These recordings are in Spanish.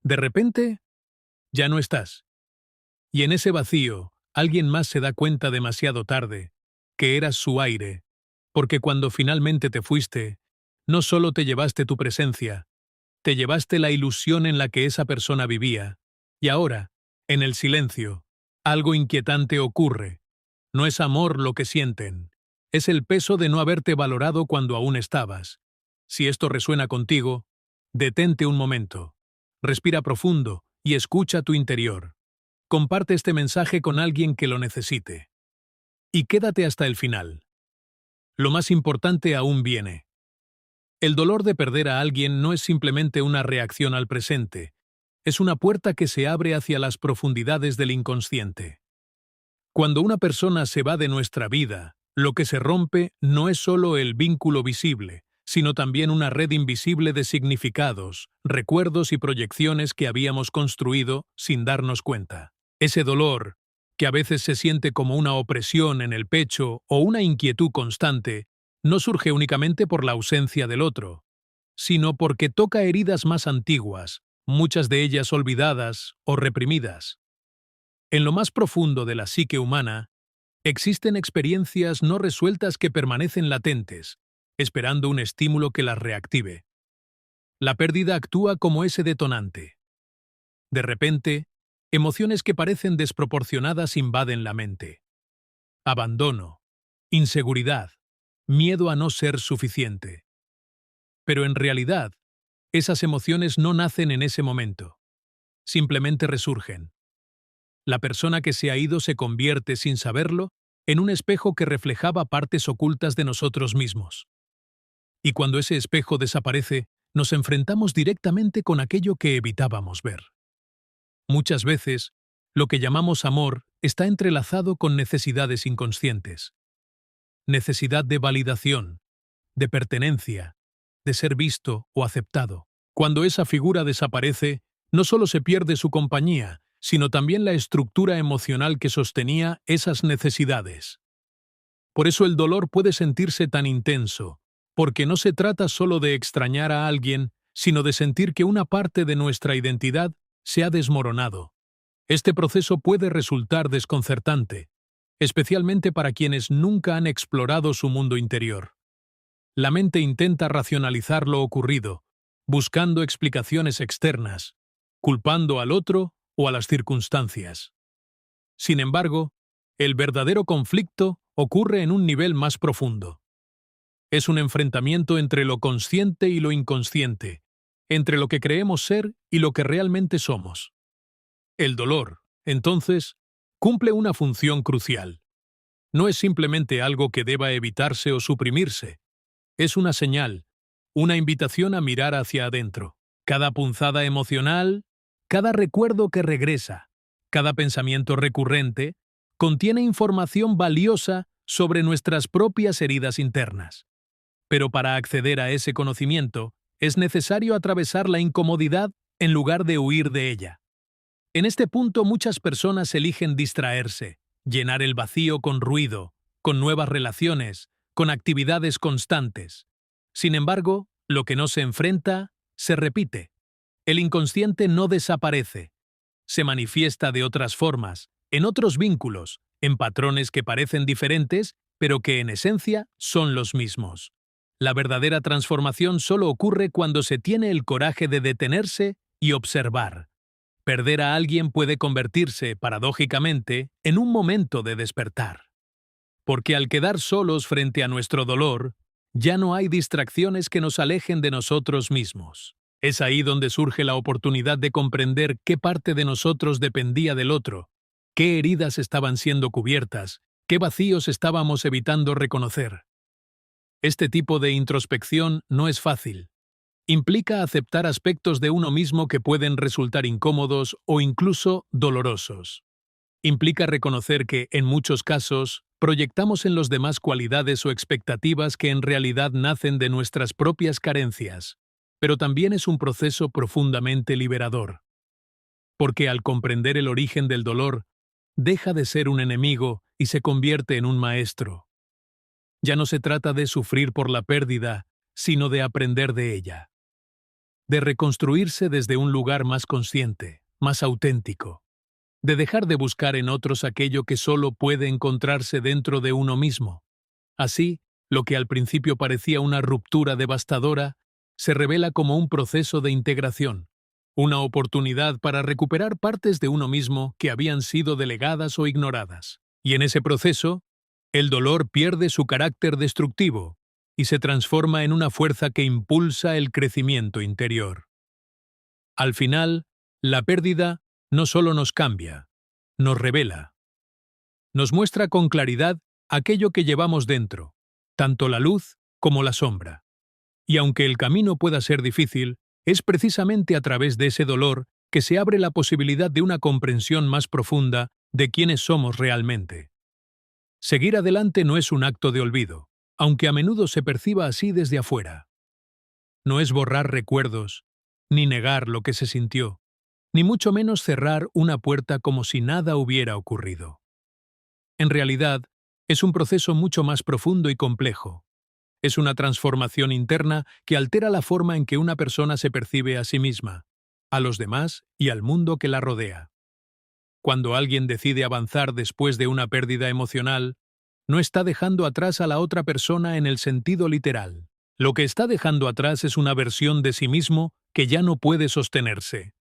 De repente, ya no estás. Y en ese vacío, alguien más se da cuenta demasiado tarde que eras su aire, porque cuando finalmente te fuiste, no solo te llevaste tu presencia, te llevaste la ilusión en la que esa persona vivía. Y ahora, en el silencio, algo inquietante ocurre. No es amor lo que sienten, es el peso de no haberte valorado cuando aún estabas. Si esto resuena contigo, detente un momento, respira profundo y escucha tu interior. Comparte este mensaje con alguien que lo necesite. Y quédate hasta el final. Lo más importante aún viene. El dolor de perder a alguien no es simplemente una reacción al presente, es una puerta que se abre hacia las profundidades del inconsciente. Cuando una persona se va de nuestra vida, lo que se rompe no es solo el vínculo visible, sino también una red invisible de significados, recuerdos y proyecciones que habíamos construido sin darnos cuenta. Ese dolor, que a veces se siente como una opresión en el pecho o una inquietud constante, no surge únicamente por la ausencia del otro, sino porque toca heridas más antiguas, muchas de ellas olvidadas o reprimidas. En lo más profundo de la psique humana, existen experiencias no resueltas que permanecen latentes, esperando un estímulo que las reactive. La pérdida actúa como ese detonante. De repente, emociones que parecen desproporcionadas invaden la mente. Abandono, inseguridad, miedo a no ser suficiente. Pero en realidad, esas emociones no nacen en ese momento. Simplemente resurgen. La persona que se ha ido se convierte, sin saberlo, en un espejo que reflejaba partes ocultas de nosotros mismos. Y cuando ese espejo desaparece, nos enfrentamos directamente con aquello que evitábamos ver. Muchas veces, lo que llamamos amor está entrelazado con necesidades inconscientes. Necesidad de validación, de pertenencia, de ser visto o aceptado. Cuando esa figura desaparece, no solo se pierde su compañía, sino también la estructura emocional que sostenía esas necesidades. Por eso el dolor puede sentirse tan intenso, porque no se trata solo de extrañar a alguien, sino de sentir que una parte de nuestra identidad se ha desmoronado. Este proceso puede resultar desconcertante, especialmente para quienes nunca han explorado su mundo interior. La mente intenta racionalizar lo ocurrido, buscando explicaciones externas, culpando al otro o a las circunstancias. Sin embargo, el verdadero conflicto ocurre en un nivel más profundo. Es un enfrentamiento entre lo consciente y lo inconsciente, entre lo que creemos ser y lo que realmente somos. El dolor, entonces, cumple una función crucial. No es simplemente algo que deba evitarse o suprimirse. Es una señal, una invitación a mirar hacia adentro. Cada punzada emocional, cada recuerdo que regresa, cada pensamiento recurrente, contiene información valiosa sobre nuestras propias heridas internas. Pero para acceder a ese conocimiento, es necesario atravesar la incomodidad en lugar de huir de ella. En este punto muchas personas eligen distraerse, llenar el vacío con ruido, con nuevas relaciones, con actividades constantes. Sin embargo, lo que no se enfrenta, se repite. El inconsciente no desaparece. Se manifiesta de otras formas, en otros vínculos, en patrones que parecen diferentes, pero que en esencia son los mismos. La verdadera transformación solo ocurre cuando se tiene el coraje de detenerse y observar. Perder a alguien puede convertirse, paradójicamente, en un momento de despertar. Porque al quedar solos frente a nuestro dolor, ya no hay distracciones que nos alejen de nosotros mismos. Es ahí donde surge la oportunidad de comprender qué parte de nosotros dependía del otro, qué heridas estaban siendo cubiertas, qué vacíos estábamos evitando reconocer. Este tipo de introspección no es fácil. Implica aceptar aspectos de uno mismo que pueden resultar incómodos o incluso dolorosos. Implica reconocer que, en muchos casos, proyectamos en los demás cualidades o expectativas que en realidad nacen de nuestras propias carencias, pero también es un proceso profundamente liberador. Porque al comprender el origen del dolor, deja de ser un enemigo y se convierte en un maestro. Ya no se trata de sufrir por la pérdida, sino de aprender de ella. de reconstruirse desde un lugar más consciente, más auténtico, de dejar de buscar en otros aquello que solo puede encontrarse dentro de uno mismo. Así, lo que al principio parecía una ruptura devastadora, se revela como un proceso de integración, una oportunidad para recuperar partes de uno mismo que habían sido delegadas o ignoradas. Y en ese proceso, el dolor pierde su carácter destructivo y se transforma en una fuerza que impulsa el crecimiento interior. Al final, la pérdida no solo nos cambia, nos revela. Nos muestra con claridad aquello que llevamos dentro, tanto la luz como la sombra. Y aunque el camino pueda ser difícil, es precisamente a través de ese dolor que se abre la posibilidad de una comprensión más profunda de quiénes somos realmente. Seguir adelante no es un acto de olvido, aunque a menudo se perciba así desde afuera. No es borrar recuerdos, ni negar lo que se sintió, ni mucho menos cerrar una puerta como si nada hubiera ocurrido. En realidad, es un proceso mucho más profundo y complejo. Es una transformación interna que altera la forma en que una persona se percibe a sí misma, a los demás y al mundo que la rodea. Cuando alguien decide avanzar después de una pérdida emocional, no está dejando atrás a la otra persona en el sentido literal. Lo que está dejando atrás es una versión de sí mismo que ya no puede sostenerse.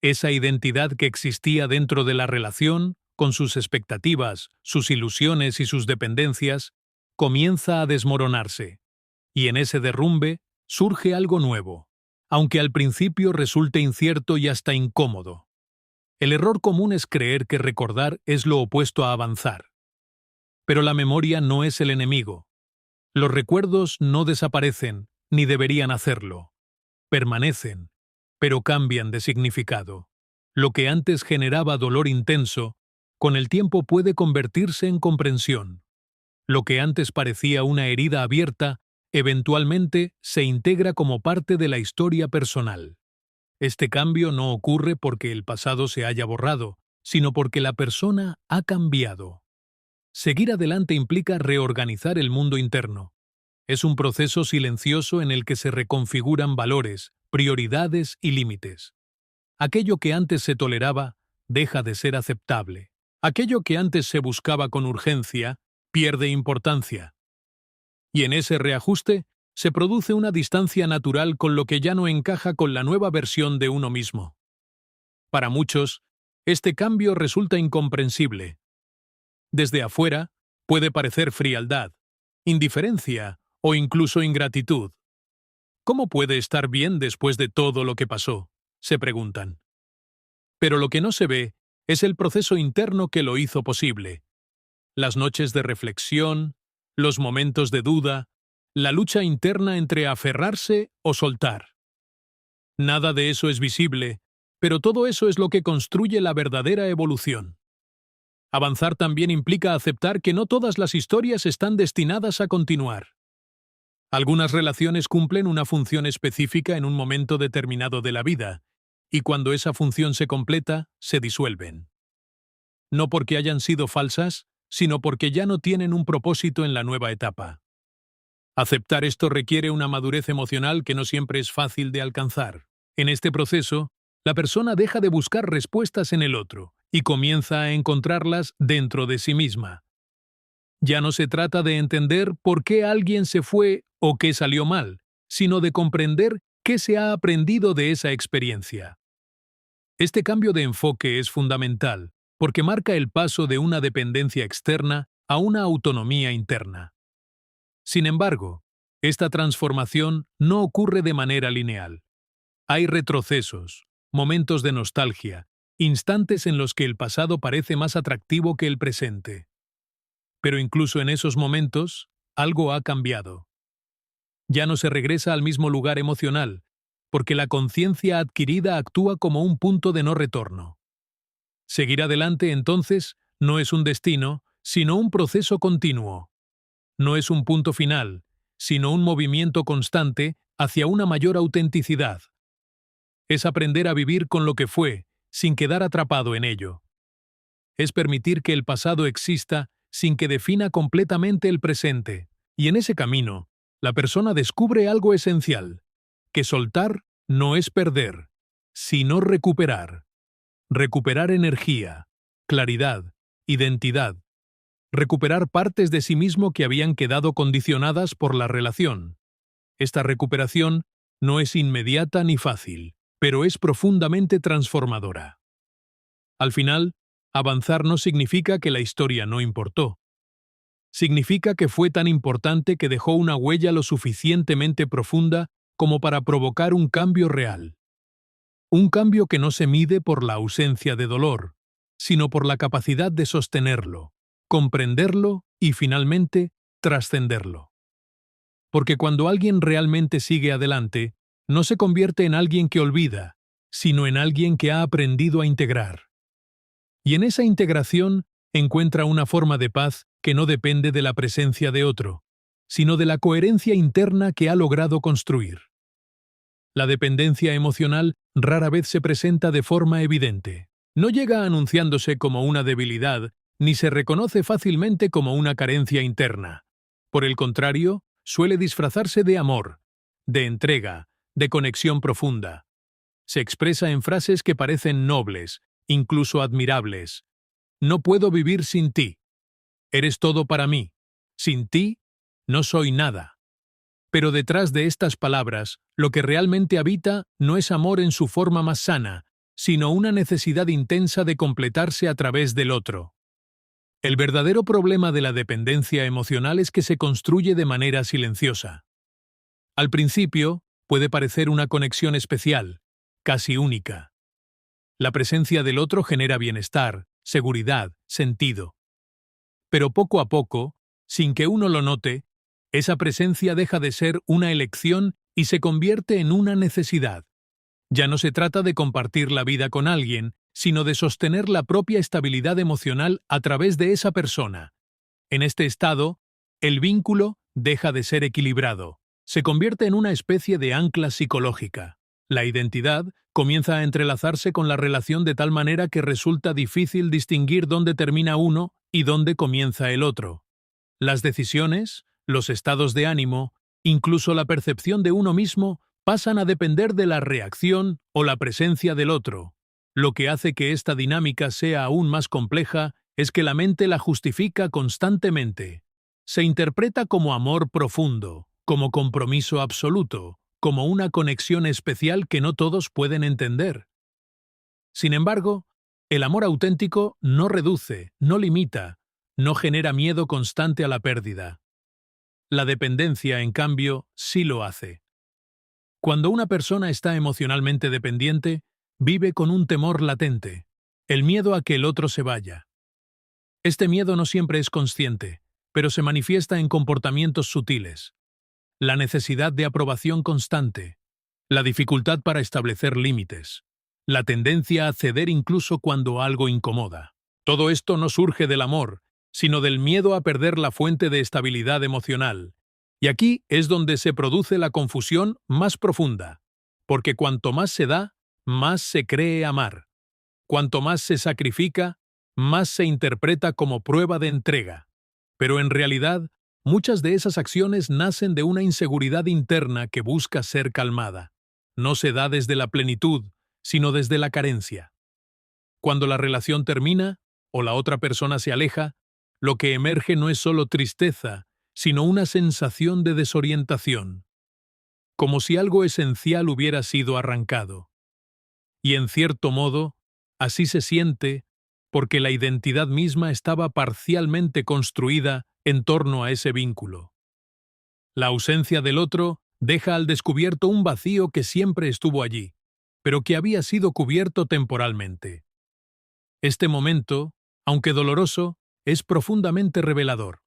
Esa identidad que existía dentro de la relación, con sus expectativas, sus ilusiones y sus dependencias, comienza a desmoronarse. Y en ese derrumbe surge algo nuevo, aunque al principio resulte incierto y hasta incómodo. El error común es creer que recordar es lo opuesto a avanzar. Pero la memoria no es el enemigo. Los recuerdos no desaparecen, ni deberían hacerlo. Permanecen, pero cambian de significado. Lo que antes generaba dolor intenso, con el tiempo puede convertirse en comprensión. Lo que antes parecía una herida abierta, eventualmente se integra como parte de la historia personal. Este cambio no ocurre porque el pasado se haya borrado, sino porque la persona ha cambiado. Seguir adelante implica reorganizar el mundo interno. Es un proceso silencioso en el que se reconfiguran valores, prioridades y límites. Aquello que antes se toleraba deja de ser aceptable. Aquello que antes se buscaba con urgencia pierde importancia. Y en ese reajuste se produce una distancia natural con lo que ya no encaja con la nueva versión de uno mismo. Para muchos, este cambio resulta incomprensible. Desde afuera, puede parecer frialdad, indiferencia o incluso ingratitud. ¿Cómo puede estar bien después de todo lo que pasó?, se preguntan. Pero lo que no se ve es el proceso interno que lo hizo posible. Las noches de reflexión, los momentos de duda, la lucha interna entre aferrarse o soltar. Nada de eso es visible, pero todo eso es lo que construye la verdadera evolución. Avanzar también implica aceptar que no todas las historias están destinadas a continuar. Algunas relaciones cumplen una función específica en un momento determinado de la vida, y cuando esa función se completa, se disuelven. No porque hayan sido falsas, sino porque ya no tienen un propósito en la nueva etapa. Aceptar esto requiere una madurez emocional que no siempre es fácil de alcanzar. En este proceso, la persona deja de buscar respuestas en el otro y comienza a encontrarlas dentro de sí misma. Ya no se trata de entender por qué alguien se fue o qué salió mal, sino de comprender qué se ha aprendido de esa experiencia. Este cambio de enfoque es fundamental, porque marca el paso de una dependencia externa a una autonomía interna. Sin embargo, esta transformación no ocurre de manera lineal. Hay retrocesos, momentos de nostalgia, instantes en los que el pasado parece más atractivo que el presente. Pero incluso en esos momentos, algo ha cambiado. Ya no se regresa al mismo lugar emocional, porque la conciencia adquirida actúa como un punto de no retorno. Seguir adelante, entonces, no es un destino, sino un proceso continuo. No es un punto final, sino un movimiento constante hacia una mayor autenticidad. Es aprender a vivir con lo que fue, sin quedar atrapado en ello. Es permitir que el pasado exista sin que defina completamente el presente. Y en ese camino, la persona descubre algo esencial, que soltar no es perder, sino recuperar. Recuperar energía, claridad, identidad. Recuperar partes de sí mismo que habían quedado condicionadas por la relación. Esta recuperación no es inmediata ni fácil, pero es profundamente transformadora. Al final, avanzar no significa que la historia no importó. Significa que fue tan importante que dejó una huella lo suficientemente profunda como para provocar un cambio real. Un cambio que no se mide por la ausencia de dolor, sino por la capacidad de sostenerlo, comprenderlo y, finalmente, trascenderlo. Porque cuando alguien realmente sigue adelante, no se convierte en alguien que olvida, sino en alguien que ha aprendido a integrar. Y en esa integración encuentra una forma de paz que no depende de la presencia de otro, sino de la coherencia interna que ha logrado construir. La dependencia emocional rara vez se presenta de forma evidente. No llega anunciándose como una debilidad, ni se reconoce fácilmente como una carencia interna. Por el contrario, suele disfrazarse de amor, de entrega, de conexión profunda. Se expresa en frases que parecen nobles, incluso admirables. No puedo vivir sin ti. Eres todo para mí. Sin ti, no soy nada. Pero detrás de estas palabras, lo que realmente habita no es amor en su forma más sana, sino una necesidad intensa de completarse a través del otro. El verdadero problema de la dependencia emocional es que se construye de manera silenciosa. Al principio, puede parecer una conexión especial, casi única. La presencia del otro genera bienestar, seguridad, sentido. Pero poco a poco, sin que uno lo note, esa presencia deja de ser una elección y se convierte en una necesidad. Ya no se trata de compartir la vida con alguien, sino de sostener la propia estabilidad emocional a través de esa persona. En este estado, el vínculo deja de ser equilibrado. Se convierte en una especie de ancla psicológica. La identidad comienza a entrelazarse con la relación de tal manera que resulta difícil distinguir dónde termina uno y dónde comienza el otro. Las decisiones, los estados de ánimo, incluso la percepción de uno mismo, pasan a depender de la reacción o la presencia del otro. Lo que hace que esta dinámica sea aún más compleja es que la mente la justifica constantemente. Se interpreta como amor profundo, como compromiso absoluto, como una conexión especial que no todos pueden entender. Sin embargo, el amor auténtico no reduce, no limita, no genera miedo constante a la pérdida. La dependencia, en cambio, sí lo hace. Cuando una persona está emocionalmente dependiente, vive con un temor latente, el miedo a que el otro se vaya. Este miedo no siempre es consciente, pero se manifiesta en comportamientos sutiles. La necesidad de aprobación constante, la dificultad para establecer límites, la tendencia a ceder incluso cuando algo incomoda. Todo esto no surge del amor, sino del miedo a perder la fuente de estabilidad emocional. Y aquí es donde se produce la confusión más profunda, porque cuanto más se da, más se cree amar. Cuanto más se sacrifica, más se interpreta como prueba de entrega. Pero en realidad, muchas de esas acciones nacen de una inseguridad interna que busca ser calmada. No se da desde la plenitud, sino desde la carencia. Cuando la relación termina, o la otra persona se aleja, lo que emerge no es solo tristeza, sino una sensación de desorientación, como si algo esencial hubiera sido arrancado. Y en cierto modo, así se siente porque la identidad misma estaba parcialmente construida en torno a ese vínculo. La ausencia del otro deja al descubierto un vacío que siempre estuvo allí, pero que había sido cubierto temporalmente. Este momento, aunque doloroso, es profundamente revelador,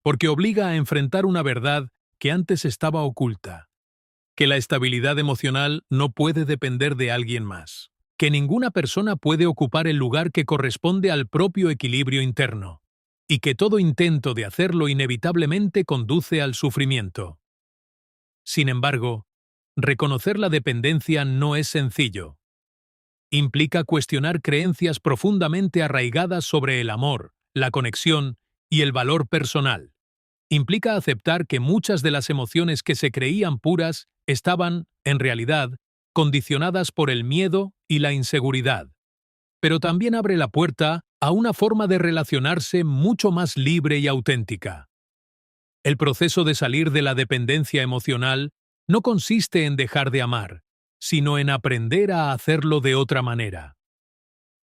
porque obliga a enfrentar una verdad que antes estaba oculta, que la estabilidad emocional no puede depender de alguien más, que ninguna persona puede ocupar el lugar que corresponde al propio equilibrio interno, y que todo intento de hacerlo inevitablemente conduce al sufrimiento. Sin embargo, reconocer la dependencia no es sencillo. Implica cuestionar creencias profundamente arraigadas sobre el amor, la conexión y el valor personal. Implica aceptar que muchas de las emociones que se creían puras estaban, en realidad, condicionadas por el miedo y la inseguridad. Pero también abre la puerta a una forma de relacionarse mucho más libre y auténtica. El proceso de salir de la dependencia emocional no consiste en dejar de amar, sino en aprender a hacerlo de otra manera.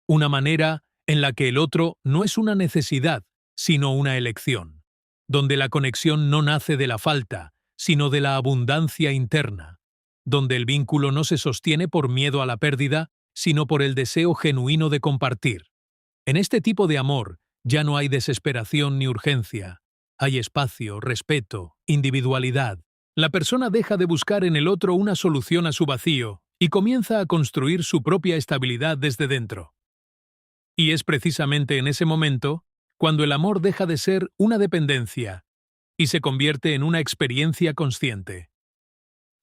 Una manera en la que el otro no es una necesidad, sino una elección, donde la conexión no nace de la falta, sino de la abundancia interna, donde el vínculo no se sostiene por miedo a la pérdida, sino por el deseo genuino de compartir. En este tipo de amor ya no hay desesperación ni urgencia, hay espacio, respeto, individualidad. La persona deja de buscar en el otro una solución a su vacío y comienza a construir su propia estabilidad desde dentro. Y es precisamente en ese momento cuando el amor deja de ser una dependencia y se convierte en una experiencia consciente.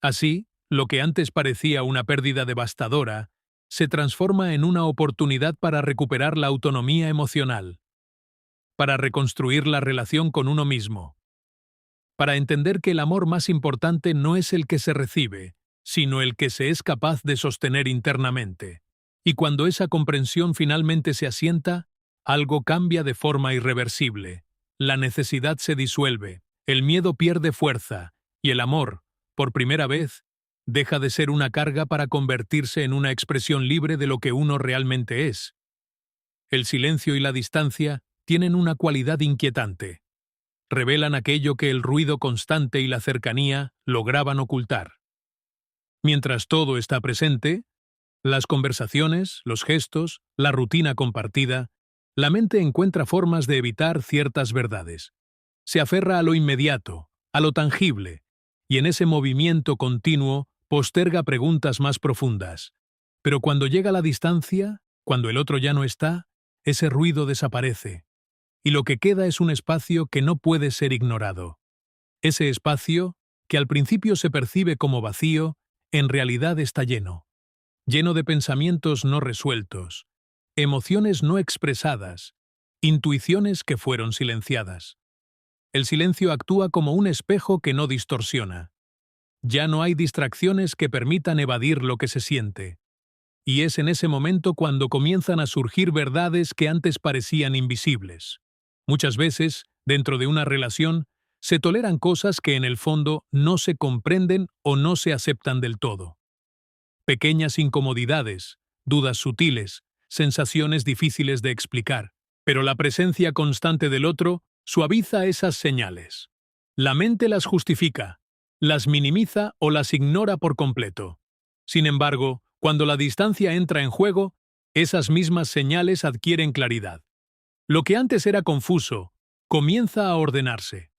Así, lo que antes parecía una pérdida devastadora, se transforma en una oportunidad para recuperar la autonomía emocional, para reconstruir la relación con uno mismo, para entender que el amor más importante no es el que se recibe, sino el que se es capaz de sostener internamente. Y cuando esa comprensión finalmente se asienta, algo cambia de forma irreversible. La necesidad se disuelve, el miedo pierde fuerza, y el amor, por primera vez, deja de ser una carga para convertirse en una expresión libre de lo que uno realmente es. El silencio y la distancia tienen una cualidad inquietante. Revelan aquello que el ruido constante y la cercanía lograban ocultar. Mientras todo está presente, las conversaciones, los gestos, la rutina compartida, la mente encuentra formas de evitar ciertas verdades. Se aferra a lo inmediato, a lo tangible, y en ese movimiento continuo posterga preguntas más profundas. Pero cuando llega la distancia, cuando el otro ya no está, ese ruido desaparece, y lo que queda es un espacio que no puede ser ignorado. Ese espacio, que al principio se percibe como vacío, en realidad está lleno de pensamientos no resueltos, emociones no expresadas, intuiciones que fueron silenciadas. El silencio actúa como un espejo que no distorsiona. Ya no hay distracciones que permitan evadir lo que se siente. Y es en ese momento cuando comienzan a surgir verdades que antes parecían invisibles. Muchas veces, dentro de una relación, se toleran cosas que en el fondo no se comprenden o no se aceptan del todo. Pequeñas incomodidades, dudas sutiles, sensaciones difíciles de explicar, pero la presencia constante del otro suaviza esas señales. La mente las justifica, las minimiza o las ignora por completo. Sin embargo, cuando la distancia entra en juego, esas mismas señales adquieren claridad. Lo que antes era confuso, comienza a ordenarse.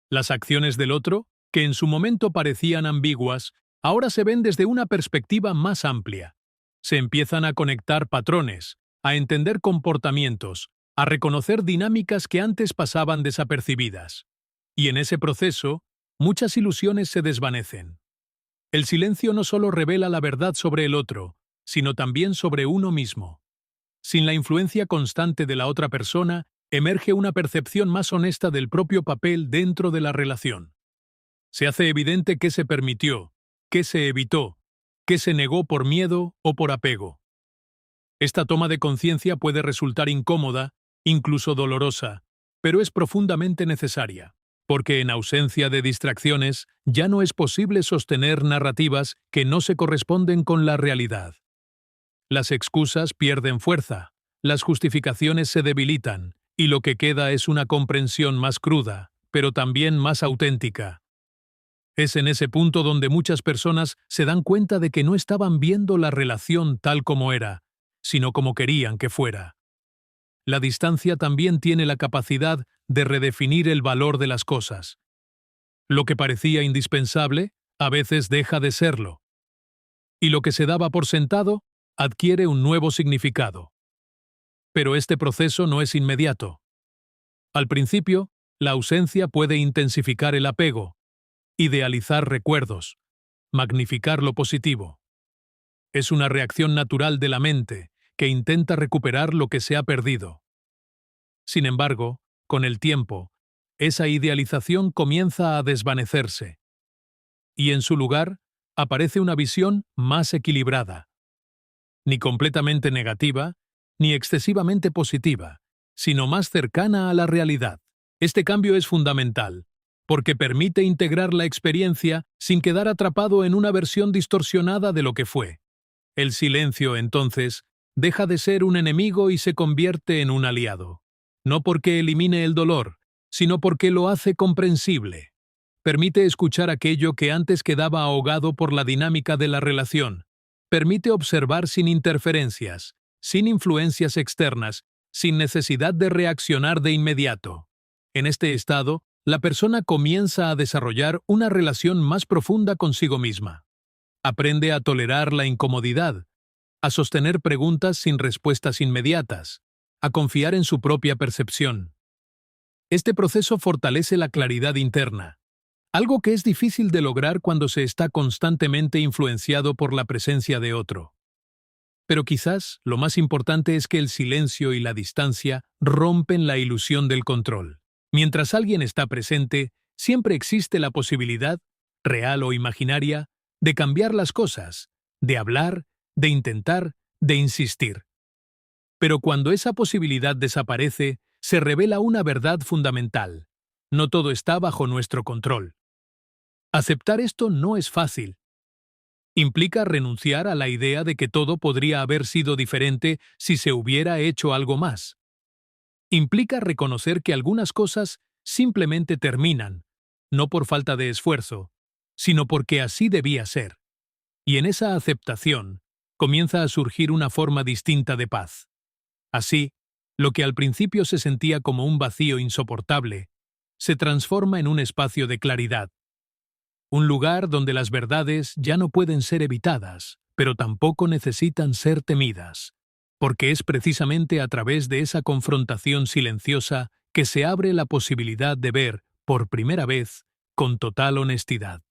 Las acciones del otro, que en su momento parecían ambiguas, ahora se ven desde una perspectiva más amplia. Se empiezan a conectar patrones, a entender comportamientos, a reconocer dinámicas que antes pasaban desapercibidas. Y en ese proceso, muchas ilusiones se desvanecen. El silencio no solo revela la verdad sobre el otro, sino también sobre uno mismo. Sin la influencia constante de la otra persona, emerge una percepción más honesta del propio papel dentro de la relación. Se hace evidente qué se permitió, qué se evitó, qué se negó por miedo o por apego. Esta toma de conciencia puede resultar incómoda, incluso dolorosa, pero es profundamente necesaria, porque en ausencia de distracciones ya no es posible sostener narrativas que no se corresponden con la realidad. Las excusas pierden fuerza, las justificaciones se debilitan, y lo que queda es una comprensión más cruda, pero también más auténtica. Es en ese punto donde muchas personas se dan cuenta de que no estaban viendo la relación tal como era, sino como querían que fuera. La distancia también tiene la capacidad de redefinir el valor de las cosas. Lo que parecía indispensable, a veces deja de serlo. Y lo que se daba por sentado, adquiere un nuevo significado. Pero este proceso no es inmediato. Al principio, la ausencia puede intensificar el apego, idealizar recuerdos, magnificar lo positivo. Es una reacción natural de la mente que intenta recuperar lo que se ha perdido. Sin embargo, con el tiempo, esa idealización comienza a desvanecerse, y en su lugar aparece una visión más equilibrada, ni completamente negativa, ni excesivamente positiva, sino más cercana a la realidad. Este cambio es fundamental, porque permite integrar la experiencia sin quedar atrapado en una versión distorsionada de lo que fue. El silencio, entonces, deja de ser un enemigo y se convierte en un aliado. No porque elimine el dolor, sino porque lo hace comprensible. Permite escuchar aquello que antes quedaba ahogado por la dinámica de la relación. Permite observar sin interferencias, sin influencias externas, sin necesidad de reaccionar de inmediato. En este estado, la persona comienza a desarrollar una relación más profunda consigo misma. Aprende a tolerar la incomodidad, a sostener preguntas sin respuestas inmediatas, a confiar en su propia percepción. Este proceso fortalece la claridad interna, algo que es difícil de lograr cuando se está constantemente influenciado por la presencia de otro. Pero quizás lo más importante es que el silencio y la distancia rompen la ilusión del control. Mientras alguien está presente, siempre existe la posibilidad, real o imaginaria, de cambiar las cosas, de hablar, de intentar, de insistir. Pero cuando esa posibilidad desaparece, se revela una verdad fundamental. No todo está bajo nuestro control. Aceptar esto no es fácil. Implica renunciar a la idea de que todo podría haber sido diferente si se hubiera hecho algo más. Implica reconocer que algunas cosas simplemente terminan, no por falta de esfuerzo, sino porque así debía ser. Y en esa aceptación comienza a surgir una forma distinta de paz. Así, lo que al principio se sentía como un vacío insoportable, se transforma en un espacio de claridad. Un lugar donde las verdades ya no pueden ser evitadas, pero tampoco necesitan ser temidas, porque es precisamente a través de esa confrontación silenciosa que se abre la posibilidad de ver, por primera vez, con total honestidad.